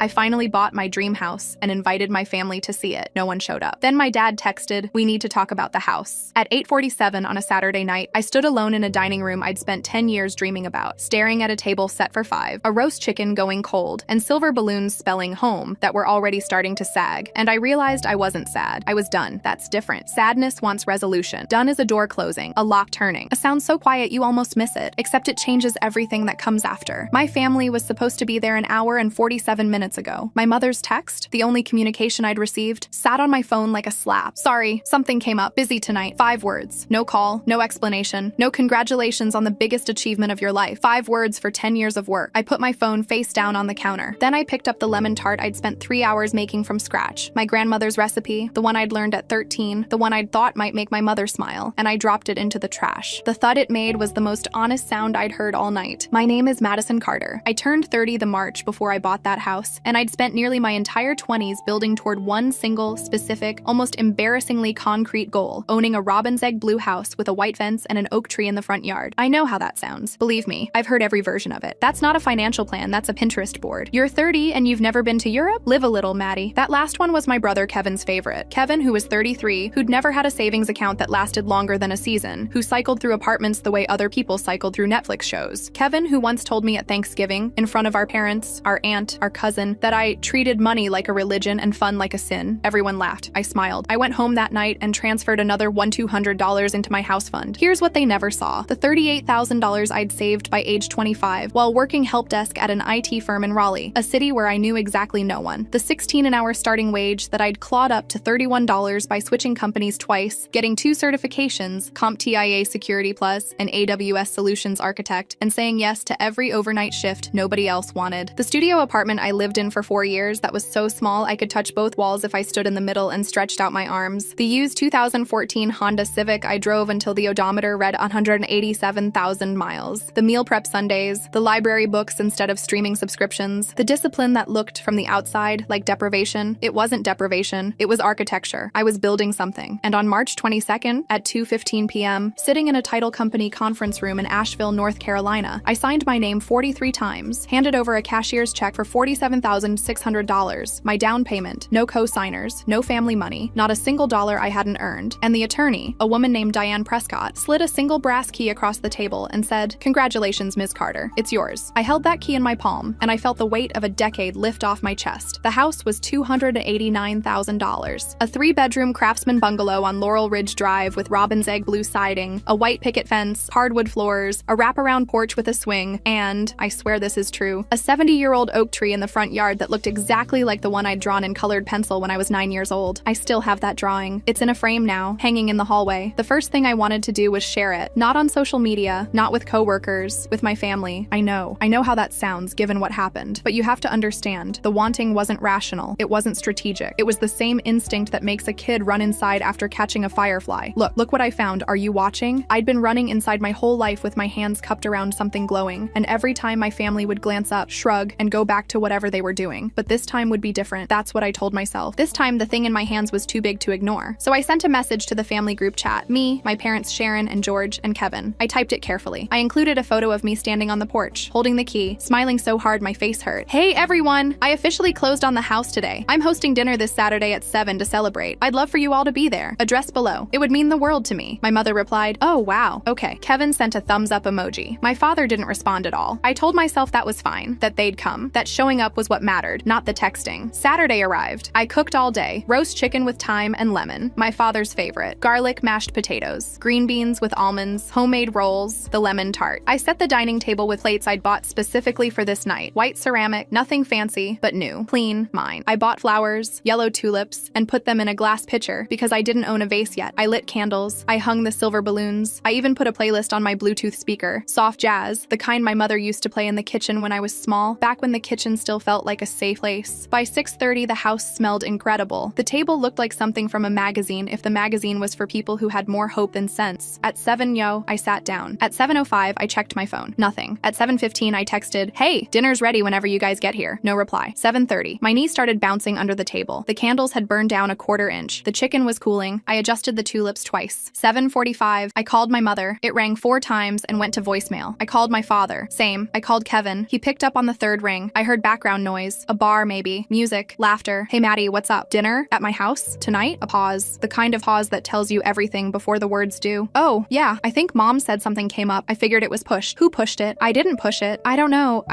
I finally bought my dream house and invited my family to see it. No one showed up. Then my dad texted, "We need to talk about the house." At 8:47 on a Saturday night, I stood alone in a dining room I'd spent 10 years dreaming about, staring at a table set for 5, a roast chicken going cold, and silver balloons spelling home that were already starting to sag. And I realized I wasn't sad. I was done. That's different. Sadness wants resolution. Done is a door closing, a lock turning. A sound so quiet you almost miss it, except it changes everything that comes after. My family was supposed to be there an hour and 47 minutes ago. My mother's text, the only communication I'd received, sat on my phone like a slap. "Sorry, something came up. Busy tonight." 5 words. No call, no explanation, no congratulations on the biggest achievement of your life. 5 words for 10 years of work. I put my phone face down on the counter. Then I picked up the lemon tart I'd spent 3 hours making from scratch. My grandmother's recipe, the one I'd learned at 13, the one I'd thought might make my mother smile, and I dropped it into the trash. The thud it made was the most honest sound I'd heard all night. My name is Madison Carter. I turned 30 the March before I bought that house, and I'd spent nearly my entire 20s building toward one single, specific, almost embarrassingly concrete goal: owning a robin's egg blue house with a white fence and an oak tree in the front yard. I know how that sounds. Believe me, I've heard every version of it. That's not a financial plan, that's a Pinterest board. You're 30 and you've never been to Europe? Live a little, Maddie. That last one was my brother Kevin's favorite. Kevin, who was 33, who'd never had a savings account that lasted longer than a season, who cycled through apartments the way other people cycled through Netflix shows. Kevin, who once told me at Thanksgiving, in front of our parents, our aunt, our cousin, that I treated money like a religion and fun like a sin. Everyone laughed. I smiled. I went home that night and transferred another $200 into my house fund. Here's what they never saw: the $38,000 I'd saved by age 25 while working help desk at an IT firm in Raleigh, a city where I knew exactly no one. The 16 an hour starting wage that I'd clawed up to $31 by switching companies twice, getting 2 certifications, CompTIA Security Plus and AWS Solutions Architect, and saying yes to every overnight shift nobody else wanted. The studio apartment I lived in for 4 years that was so small I could touch both walls if I stood in the middle and stretched out my arms. The used 2014 Honda Civic I drove until the odometer read 187,000 miles. The meal prep Sundays, the library books instead of streaming subscriptions, the discipline that looked from the outside like deprivation. It wasn't deprivation, it was architecture. I was building something. And on March 22nd at 2:15 p.m., sitting in a title company conference room in Asheville, North Carolina, I signed my name 43 times, handed over a cashier's check for $47,600, my down payment, no co-signers, no family money, not a single dollar I hadn't earned, and the attorney, a woman named Diane Prescott, slid a single brass key across the table and said, "Congratulations, Ms. Carter, it's yours." I held that key in my palm, and I felt the weight of a decade lift off my chest. The house was $289,000. A 3-bedroom craftsman bungalow on Laurel Ridge Drive with robin's egg blue siding, a white picket fence, hardwood floors, a wraparound porch with a swing, and, I swear this is true, a 70-year-old oak tree in the front yard that looked exactly like the one I'd drawn in colored pencil when I was 9 years old. I still have that drawing. It's in a frame now, hanging in the hallway. The first thing I wanted to do was share it. Not on social media, not with coworkers, with my family. I know how that sounds given what happened, but you have to understand, the wanting wasn't rational. It wasn't strategic. It was the same instinct that makes a kid run inside after catching a firefly. Look what I found. Are you watching? I'd been running inside my whole life with my hands cupped around something glowing, and every time my family would glance up, shrug, and go back to whatever they were doing. But this time would be different. That's what I told myself. This time the thing in my hands was too big to ignore. So I sent a message to the family group chat. Me, my parents Sharon and George, and Kevin. I typed it carefully. I included a photo of me standing on the porch, holding the key, smiling so hard my face hurt. "Hey everyone! I officially closed on the house today. I'm hosting dinner this Saturday at 7 to celebrate. I'd love for you all to be there. Address below. It would mean the world to me." My mother replied, "Oh wow, okay." Kevin sent a thumbs up emoji. My father didn't respond at all. I told myself that was fine, that they'd come, that showing up was what mattered, not the texting. Saturday arrived. I cooked all day. Roast chicken with thyme and lemon, my father's favorite. Garlic mashed potatoes. Green beans with almonds. Homemade rolls. The lemon tart. I set the dining table with plates I'd bought specifically for this night. White ceramic, nothing fancy, but new. Clean, mine. I bought flowers, yellow tulips, and put them in a glass pitcher because I didn't own a vase yet. I lit candles. I hung the silver balloons. I even put a playlist on my Bluetooth speaker. Soft jazz, the kind my mother used to play in the kitchen when I was small, back when the kitchen still felt like a safe place. By 6:30, the house smelled incredible. The table looked like something from a magazine if the magazine was for people who had more hope than sense. At 7, I sat down. At 7:05, I checked my phone. Nothing. At 7:15, I texted, "Hey, dinner's ready whenever you guys get here." No reply. 7:30. My knee started bouncing under the table. The candles had burned down a 1/4 inch. The chicken was cooling. I adjusted the tulips twice. 7:45. I called my mother. It rang 4 times and went to voicemail. I called my father. Same. I called Kevin. He picked up on the 3rd ring. I heard background noise noise. A bar, maybe. Music. Laughter. Hey, Maddie, what's up? Dinner? At my house? Tonight? A pause. The kind of pause that tells you everything before the words do. Oh, yeah, I think Mom said something came up. I figured it was pushed. Who pushed it? I didn't push it. I don't know.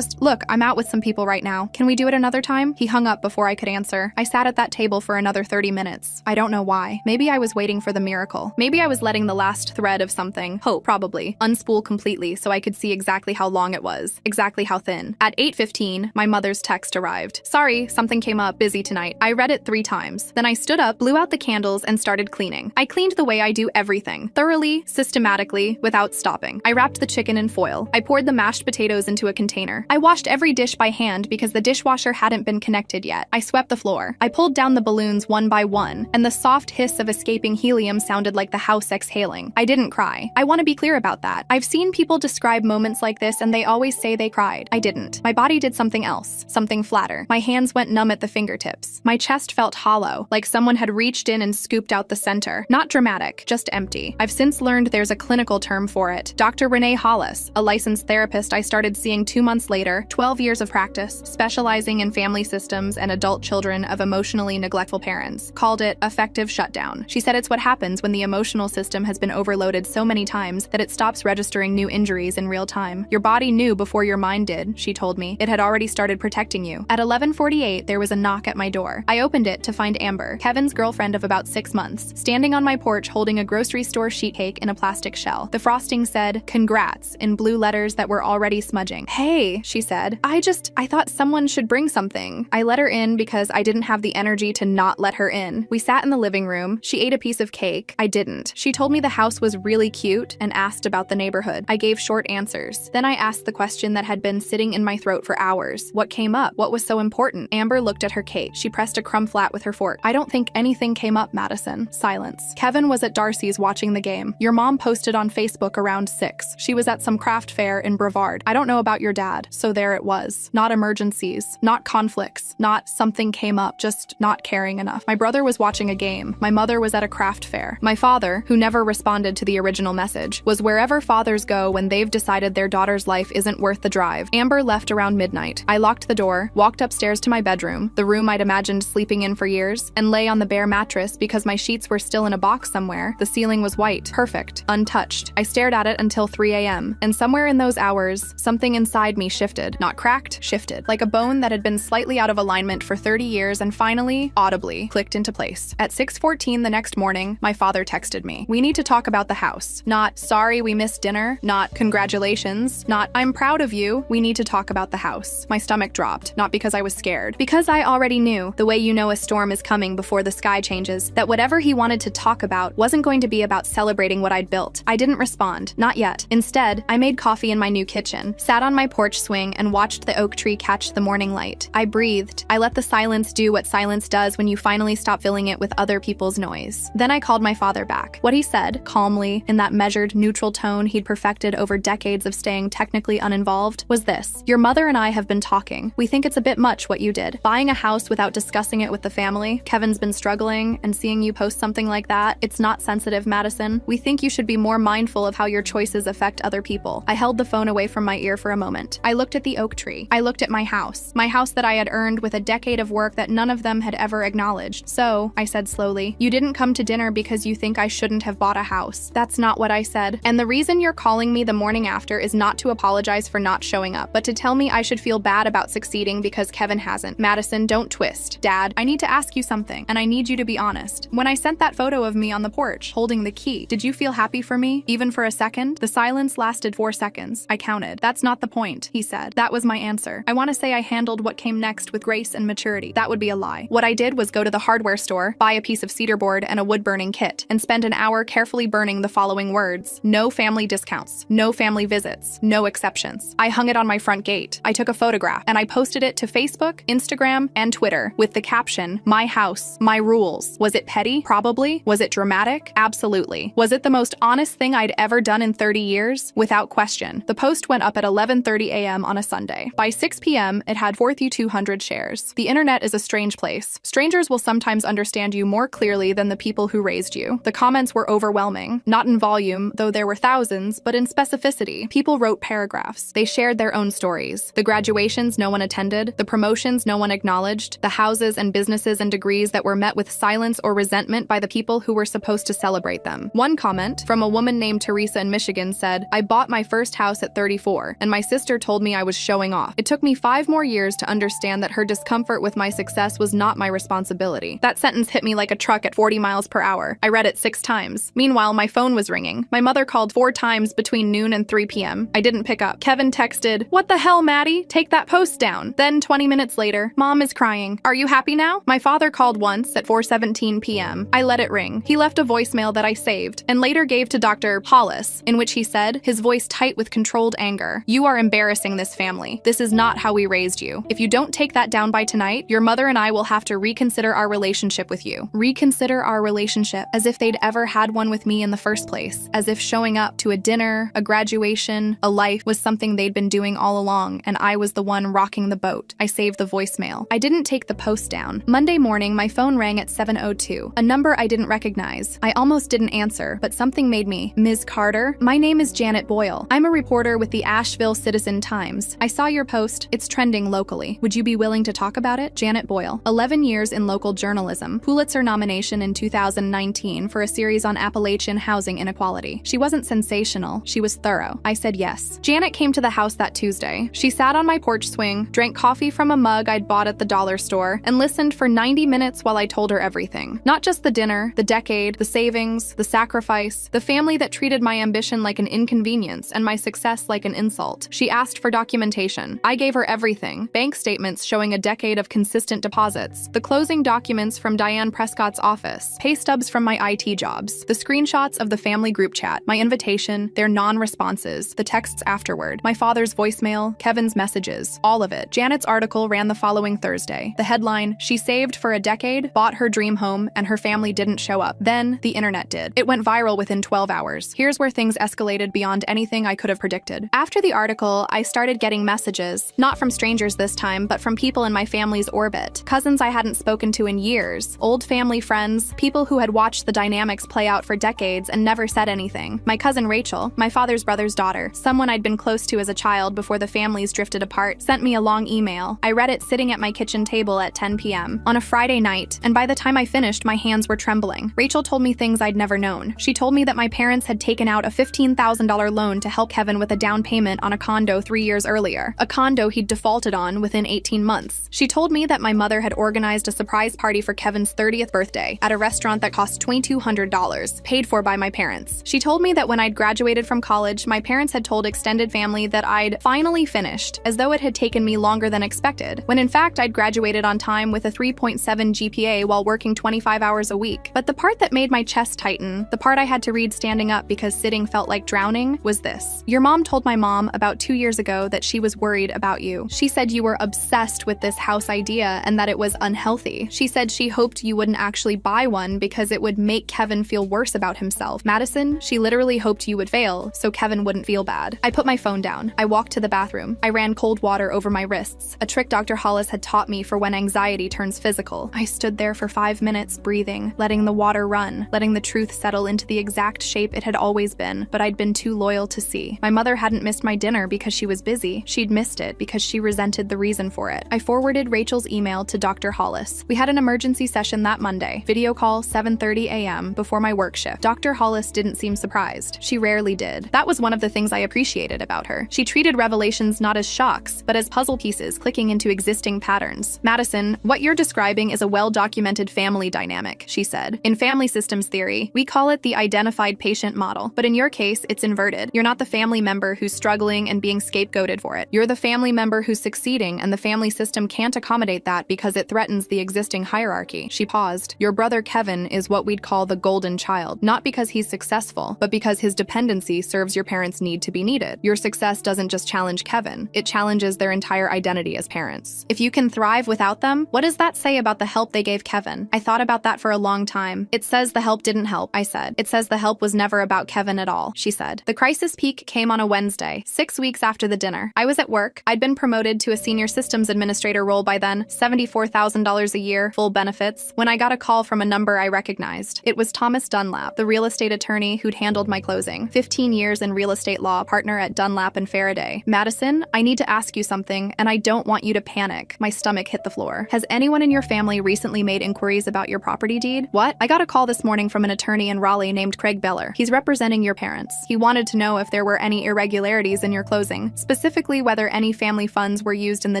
Look, I'm out with some people right now. Can we do it another time? He hung up before I could answer. I sat at that table for another 30 minutes. I don't know why. Maybe I was waiting for the miracle. Maybe I was letting the last thread of something, hope probably, unspool completely so I could see exactly how long it was, exactly how thin. At 8:15, my mother's text arrived. Sorry, something came up, busy tonight. I read it 3 times. Then I stood up, blew out the candles, and started cleaning. I cleaned the way I do everything, thoroughly, systematically, without stopping. I wrapped the chicken in foil. I poured the mashed potatoes into a container. I washed every dish by hand because the dishwasher hadn't been connected yet. I swept the floor. I pulled down the balloons one by one, and the soft hiss of escaping helium sounded like the house exhaling. I didn't cry. I want to be clear about that. I've seen people describe moments like this and they always say they cried. I didn't. My body did something else, something flatter. My hands went numb at the fingertips. My chest felt hollow, like someone had reached in and scooped out the center. Not dramatic, just empty. I've since learned there's a clinical term for it. Dr. Renee Hollis, a licensed therapist I started seeing 2 months later, 12 years of practice, specializing in family systems and adult children of emotionally neglectful parents, called it affective shutdown. She said it's what happens when the emotional system has been overloaded so many times that it stops registering new injuries in real time. Your body knew before your mind did, she told me. It had already started protecting you. At 11:48, there was a knock at my door. I opened it to find Amber, Kevin's girlfriend of about 6 months, standing on my porch holding a grocery store sheet cake in a plastic shell. The frosting said, "Congrats," in blue letters that were already smudging. Hey, she said. I thought someone should bring something. I let her in because I didn't have the energy to not let her in. We sat in the living room. She ate a piece of cake. I didn't. She told me the house was really cute and asked about the neighborhood. I gave short answers. Then I asked the question that had been sitting in my throat for hours. What came up? What was so important? Amber looked at her cake. She pressed a crumb flat with her fork. I don't think anything came up, Madison. Silence. Kevin was at Darcy's watching the game. Your mom posted on Facebook around 6. She was at some craft fair in Brevard. I don't know about your dad. So there it was. Not emergencies. Not conflicts. Not something came up. Just not caring enough. My brother was watching a game. My mother was at a craft fair. My father, who never responded to the original message, was wherever fathers go when they've decided their daughter's life isn't worth the drive. Amber left around midnight. I locked the door, walked upstairs to my bedroom, the room I'd imagined sleeping in for years, and lay on the bare mattress because my sheets were still in a box somewhere. The ceiling was white, perfect, untouched. I stared at it until 3 a.m., and somewhere in those hours, something inside me shifted. Not cracked, shifted. Like a bone that had been slightly out of alignment for 30 years and finally, audibly, clicked into place. At 6:14 the next morning, my father texted me. We need to talk about the house. Not, sorry we missed dinner. Not, congratulations. Not, I'm proud of you. We need to talk about the house. My stomach dropped, not because I was scared. Because I already knew, the way you know a storm is coming before the sky changes, that whatever he wanted to talk about wasn't going to be about celebrating what I'd built. I didn't respond. Not yet. Instead, I made coffee in my new kitchen, sat on my porch swing, and watched the oak tree catch the morning light. I breathed. I let the silence do what silence does when you finally stop filling it with other people's noise. Then I called my father back. What he said, calmly, in that measured, neutral tone he'd perfected over decades of staying technically uninvolved, was this. Your mother and I have been talking. We think it's a bit much what you did. Buying a house without discussing it with the family. Kevin's been struggling, and seeing you post something like that, it's not sensitive, Madison. We think you should be more mindful of how your choices affect other people. I held the phone away from my ear for a moment. I looked at the oak tree. I looked at my house that I had earned with a decade of work that none of them had ever acknowledged. So, I said slowly, you didn't come to dinner because you think I shouldn't have bought a house. That's not what I said. And the reason you're calling me the morning after is not to apologize for not showing up, but to tell me I should feel bad about succeeding because Kevin hasn't. Madison, don't twist. Dad, I need to ask you something, and I need you to be honest. When I sent that photo of me on the porch, holding the key, did you feel happy for me, even for a second? The silence lasted 4 seconds. I counted. That's not the point, he said. That was my answer. I want to say I handled what came next with grace and maturity. That would be a lie. What I did was go to the hardware store, buy a piece of cedar board and a wood-burning kit, and spend an hour carefully burning the following words. No family discounts. No family visits. No exceptions. I hung it on my front gate. I took a photograph, and I posted it to Facebook, Instagram, and Twitter with the caption, my house, my rules. Was it petty? Probably. Was it dramatic? Absolutely. Was it the most honest thing I'd ever done in 30 years? Without question. The post went up at 11:30 a.m. on a Sunday. By 6 p.m., it had 4,200 shares. The internet is a strange place. Strangers will sometimes understand you more clearly than the people who raised you. The comments were overwhelming, not in volume, though there were thousands, but in specificity. People wrote paragraphs. They shared their own stories. The graduations no one one attended, the promotions no one acknowledged, the houses and businesses and degrees that were met with silence or resentment by the people who were supposed to celebrate them. One comment from a woman named Teresa in Michigan said, "I bought my first house at 34, and my sister told me I was showing off. It took me 5 more years to understand that her discomfort with my success was not my responsibility." That sentence hit me like a truck at 40 miles per hour. I read it 6 times. Meanwhile, my phone was ringing. My mother called 4 times between noon and 3 p.m. I didn't pick up. Kevin texted, "What the hell, Maddie? Take that post down." Then 20 minutes later, "Mom is crying. Are you happy now?" My father called once at 4:17 p.m. I let it ring. He left a voicemail that I saved and later gave to Dr. Hollis, in which he said, his voice tight with controlled anger, "You are embarrassing this family. This is not how we raised you. If you don't take that down by tonight, your mother and I will have to reconsider our relationship with you." Reconsider our relationship, as if they'd ever had one with me in the first place, as if showing up to a dinner, a graduation, a life was something they'd been doing all along, and I was the one rocking the boat. I saved the voicemail. I didn't take the post down. Monday morning, my phone rang at 7:02, a number I didn't recognize. I almost didn't answer, but something made me. "Ms. Carter, my name is Janet Boyle. I'm a reporter with the Asheville Citizen-Times. I saw your post. It's trending locally. Would you be willing to talk about it?" Janet Boyle, 11 years in local journalism, Pulitzer nomination in 2019 for a series on Appalachian housing inequality. She wasn't sensational, she was thorough. I said yes. Janet came to the house that Tuesday. She sat on my porch swing, drank coffee from a mug I'd bought at the dollar store, and listened for 90 minutes while I told her everything. Not just the dinner, the decade, the savings, the sacrifice, the family that treated my ambition like an inconvenience and my success like an insult. She asked for documentation. I gave her everything. Bank statements showing a decade of consistent deposits, the closing documents from Diane Prescott's office, pay stubs from my IT jobs, the screenshots of the family group chat, my invitation, their non-responses, the texts afterward, my father's voicemail, Kevin's messages, all of it. Janet's article ran the following Thursday. The headline, "She saved for a decade, bought her dream home, and her family didn't show up. Then the internet did." It went viral within 12 hours. Here's where things escalated beyond anything I could have predicted. After the article, I started getting messages, not from strangers this time, but from people in my family's orbit. Cousins I hadn't spoken to in years, old family friends, people who had watched the dynamics play out for decades and never said anything. My cousin Rachel, my father's brother's daughter, someone I'd been close to as a child before the families drifted apart, sent me a long email. I read it sitting at my kitchen table at 10 p.m. on a Friday night, and by the time I finished, my hands were trembling. Rachel told me things I'd never known. She told me that my parents had taken out a $15,000 loan to help Kevin with a down payment on a condo 3 years earlier, a condo he'd defaulted on within 18 months. She told me that my mother had organized a surprise party for Kevin's 30th birthday at a restaurant that cost $2,200, paid for by my parents. She told me that when I'd graduated from college, my parents had told extended family that I'd finally finished, as though it had taken me longer than expected, when in fact I'd graduated on time with a 3.7 GPA while working 25 hours a week. But the part that made my chest tighten, the part I had to read standing up because sitting felt like drowning, was this. "Your mom told my mom about 2 years ago that she was worried about you. She said you were obsessed with this house idea and that it was unhealthy. She said she hoped you wouldn't actually buy one because it would make Kevin feel worse about himself. Madison, she literally hoped you would fail so Kevin wouldn't feel bad." I put my phone down. I walked to the bathroom. I ran cold water over my wrists, a trick Dr. Hollis had taught me for when anxiety turns physical. I stood there for 5 minutes, breathing, letting the water run, letting the truth settle into the exact shape it had always been, but I'd been too loyal to see. My mother hadn't missed my dinner because she was busy. She'd missed it because she resented the reason for it. I forwarded Rachel's email to Dr. Hollis. We had an emergency session that Monday. Video call 7:30 a.m. before my work shift. Dr. Hollis didn't seem surprised. She rarely did. That was one of the things I appreciated about her. She treated revelations not as shocks, but as puzzle pieces clicking into existing patterns. "Madison, what you're describing is a well-documented family dynamic," she said. "In family systems theory, we call it the identified patient model, but in your case, it's inverted. You're not the family member who's struggling and being scapegoated for it. You're the family member who's succeeding, and the family system can't accommodate that because it threatens the existing hierarchy." She paused. "Your brother Kevin is what we'd call the golden child, not because he's successful, but because his dependency serves your parents' need to be needed. Your success doesn't just challenge Kevin, it challenges their entire identity as parents. If you can thrive without them, what does that say about the help they gave Kevin?" I thought about that for a long time. "It says the help didn't help," I said. "It says the help was never about Kevin at all," she said. The crisis peak came on a Wednesday, 6 weeks after the dinner. I was at work. I'd been promoted to a senior systems administrator role by then, $74,000 a year, full benefits, when I got a call from a number I recognized. It was Thomas Dunlap, the real estate attorney who'd handled my closing. 15 years in real estate law, partner at Dunlap and Faraday. "Madison, I need to ask you something wrong, and I don't want you to panic. My stomach hit the floor. Has anyone in your family recently made inquiries about your property deed? What? I got a call this morning from an attorney in Raleigh named Craig Beller. He's representing your parents. He wanted to know if there were any irregularities in your closing, specifically whether any family funds were used in the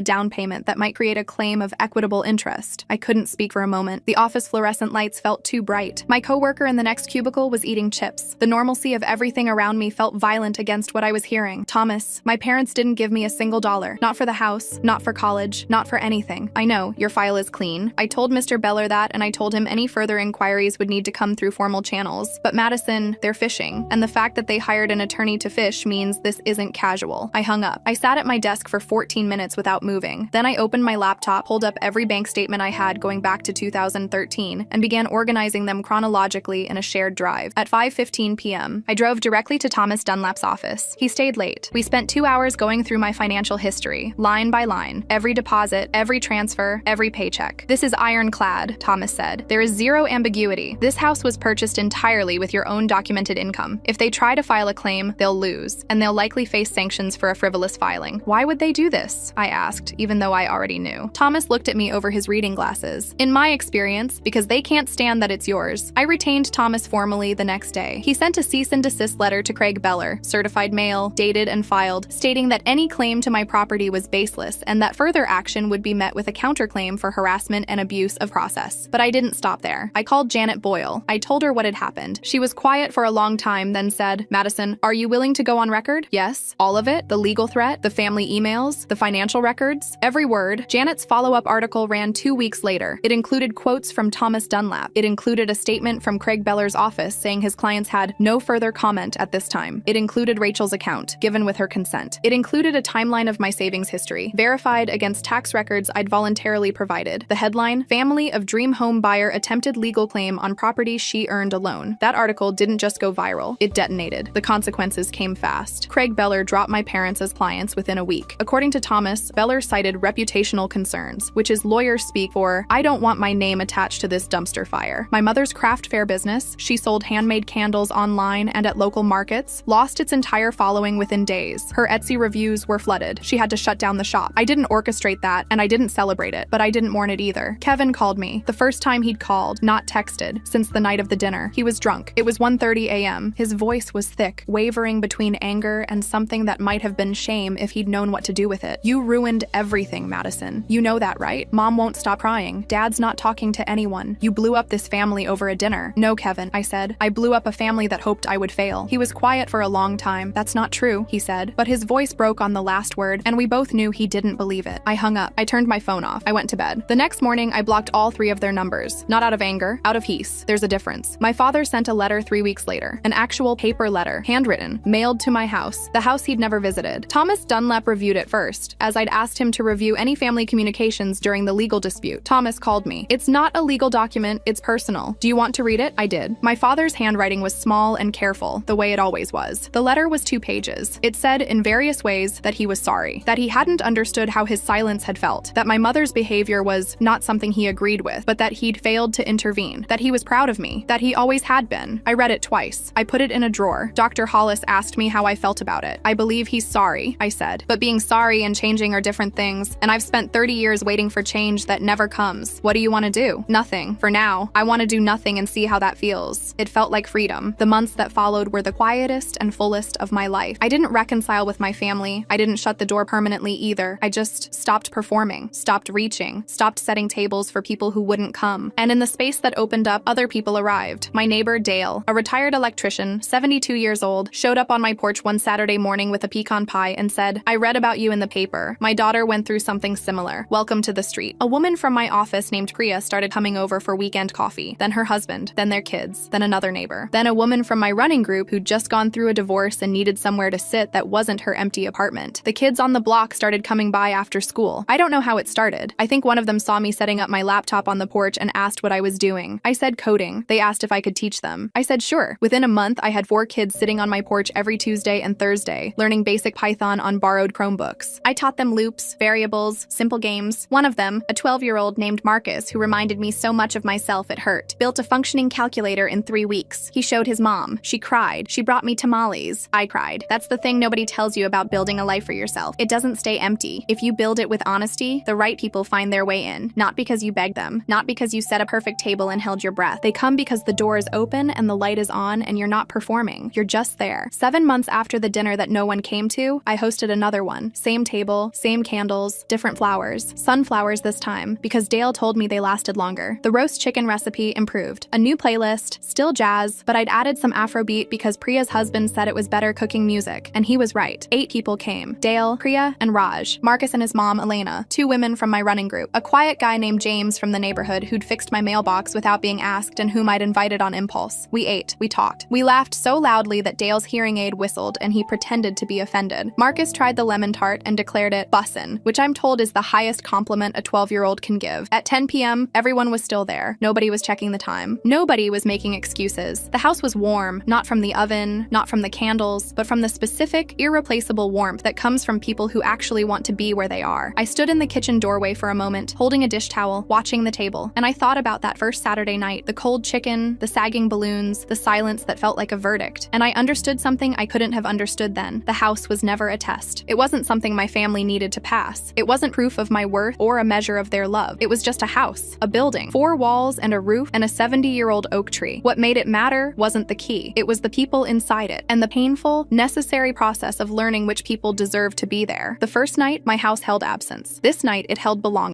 down payment that might create a claim of equitable interest. I couldn't speak for a moment. The office fluorescent lights felt too bright. My coworker in the next cubicle was eating chips. The normalcy of everything around me felt violent against what I was hearing. Thomas, my parents didn't give me a single dollar. Not for the house, not for college, not for anything. I know, your file is clean. I told Mr. Beller that, and I told him any further inquiries would need to come through formal channels. But Madison, they're fishing. And the fact that they hired an attorney to fish means this isn't casual. I hung up. I sat at my desk for 14 minutes without moving. Then I opened my laptop, pulled up every bank statement I had going back to 2013, and began organizing them chronologically in a shared drive. At 5:15 p.m., I drove directly to Thomas Dunlap's office. He stayed late. We spent 2 hours going through my financial history, line by line, every deposit, every transfer, every paycheck. This is ironclad, Thomas said. There is zero ambiguity. This house was purchased entirely with your own documented income. If they try to file a claim, they'll lose, and they'll likely face sanctions for a frivolous filing. Why would they do this? I asked, even though I already knew. Thomas looked at me over his reading glasses. In my experience, because they can't stand that it's yours. I retained Thomas formally the next day. He sent a cease and desist letter to Craig Beller, certified mail, dated and filed, stating that any claim to my property was baseless and that further action would be met with a counterclaim for harassment and abuse of process. But I didn't stop there. I called Janet Boyle. I told her what had happened. She was quiet for a long time, then said, Madison, are you willing to go on record? Yes. All of it? The legal threat? The family emails? The financial records? Every word. Janet's follow-up article ran 2 weeks later. It included quotes from Thomas Dunlap. It included a statement from Craig Beller's office saying his clients had no further comment at this time. It included Rachel's account, given with her consent. It included a timeline of my savings history, verified against tax records I'd voluntarily provided. The headline, Family of Dream Home Buyer Attempted Legal Claim on Property She Earned Alone. That article didn't just go viral, it detonated. The consequences came fast. Craig Beller dropped my parents as clients within a week. According to Thomas, Beller cited reputational concerns, which is lawyer speak for, I don't want my name attached to this dumpster fire. My mother's craft fair business, she sold handmade candles online and at local markets, lost its entire following within days. Her Etsy reviews were flooded. She had to shut down the shop. I didn't orchestrate that, and I didn't celebrate it, but I didn't mourn it either. Kevin called me, the first time he'd called, not texted, since the night of the dinner. He was drunk. It was 1:30 a.m. His voice was thick, wavering between anger and something that might have been shame if he'd known what to do with it. You ruined everything, Madison. You know that, right? Mom won't stop crying. Dad's not talking to anyone. You blew up this family over a dinner. No, Kevin, I said. I blew up a family that hoped I would fail. He was quiet for a long time. That's not true, he said. But his voice broke on the last word, and we both knew he didn't believe it. I hung up. I turned my phone off. I went to bed. The next morning, I blocked all 3 of their numbers. Not out of anger, out of peace. There's a difference. My father sent a letter 3 weeks later. An actual paper letter, handwritten, mailed to my house, the house he'd never visited. Thomas Dunlap reviewed it first, as I'd asked him to review any family communications during the legal dispute. Thomas called me. It's not a legal document, it's personal. Do you want to read it? I did. My father's handwriting was small and careful, the way it always was. The letter was 2 pages. It said in various ways that he was sorry, that he hadn't understood how his silence had felt, that my mother's behavior was not something he agreed with, but that he'd failed to intervene, that he was proud of me, that he always had been. I read it twice. I put it in a drawer. Dr. Hollis asked me how I felt about it. I believe he's sorry, I said. But being sorry and changing are different things, and I've spent 30 years waiting for change that never comes. What do you want to do? Nothing. For now, I want to do nothing and see how that feels. It felt like freedom. The months that followed were the quietest and fullest of my life. I didn't reconcile with my family. I didn't shut the door permanently either. I just stopped performing, stopped reaching, stopped setting tables for people who wouldn't come. And in the space that opened up, other people arrived. My neighbor, Dale, a retired electrician, 72 years old, showed up on my porch one Saturday morning with a pecan pie and said, I read about you in the paper. My daughter went through something similar. Welcome to the street. A woman from my office named Priya started coming over for weekend coffee. Then her husband, then their kids, then another neighbor. Then a woman from my running group who'd just gone through a divorce and needed somewhere to sit that wasn't her empty apartment. The kids on the block started coming by after school. I don't know how it started. I think one of them saw me setting up my laptop on the porch and asked what I was doing. I said coding. They asked if I could teach them. I said sure. Within a month, I had 4 kids sitting on my porch every Tuesday and Thursday, learning basic Python on borrowed Chromebooks. I taught them loops, variables, simple games. One of them, a 12-year-old named Marcus, who reminded me so much of myself it hurt, built a functioning calculator in 3 weeks. He showed his mom. She cried. She brought me tamales. I cried. That's the thing nobody tells you about building a life for yourself. It doesn't stay empty. If you build it with honesty, the right people find their way in. Not because you begged them, not because you set a perfect table and held your breath. They come because the door is open and the light is on and you're not performing. You're just there. 7 months after the dinner that no one came to, I hosted another one. Same table, same candles, different flowers. Sunflowers this time, because Dale told me they lasted longer. The roast chicken recipe improved. A new playlist, still jazz, but I'd added some Afrobeat because Priya's husband said it was better cooking music, and he was right. 8 people came. Dale, Priya, and Raj. Marcus and his mom, Elena. 2 women from my running group. A quiet guy named James from the neighborhood who'd fixed my mailbox without being asked and whom I'd invited on impulse. We ate. We talked. We laughed so loudly that Dale's hearing aid whistled and he pretended to be offended. Marcus tried the lemon tart and declared it bussin', which I'm told is the highest compliment a 12-year-old can give. At 10 p.m., everyone was still there. Nobody was checking the time. Nobody was making excuses. The house was warm, not from the oven, not from the candles, but from the specific, irreplaceable warmth that comes from people who actually want to be where they are. I stood in the kitchen doorway for a moment, holding a dish towel, watching the table, and I thought about that first Saturday night, the cold chicken, the sagging balloons, the silence that felt like a verdict. And I understood something I couldn't have understood then. The house was never a test. It wasn't something my family needed to pass. It wasn't proof of my worth or a measure of their love. It was just a house, a building, 4 walls and a roof and a 70-year-old oak tree. What made it matter wasn't the key. It was the people inside it and the painful, necessary process of learning which people deserved to be there. The first night, my house held absence. This night, it held belonging.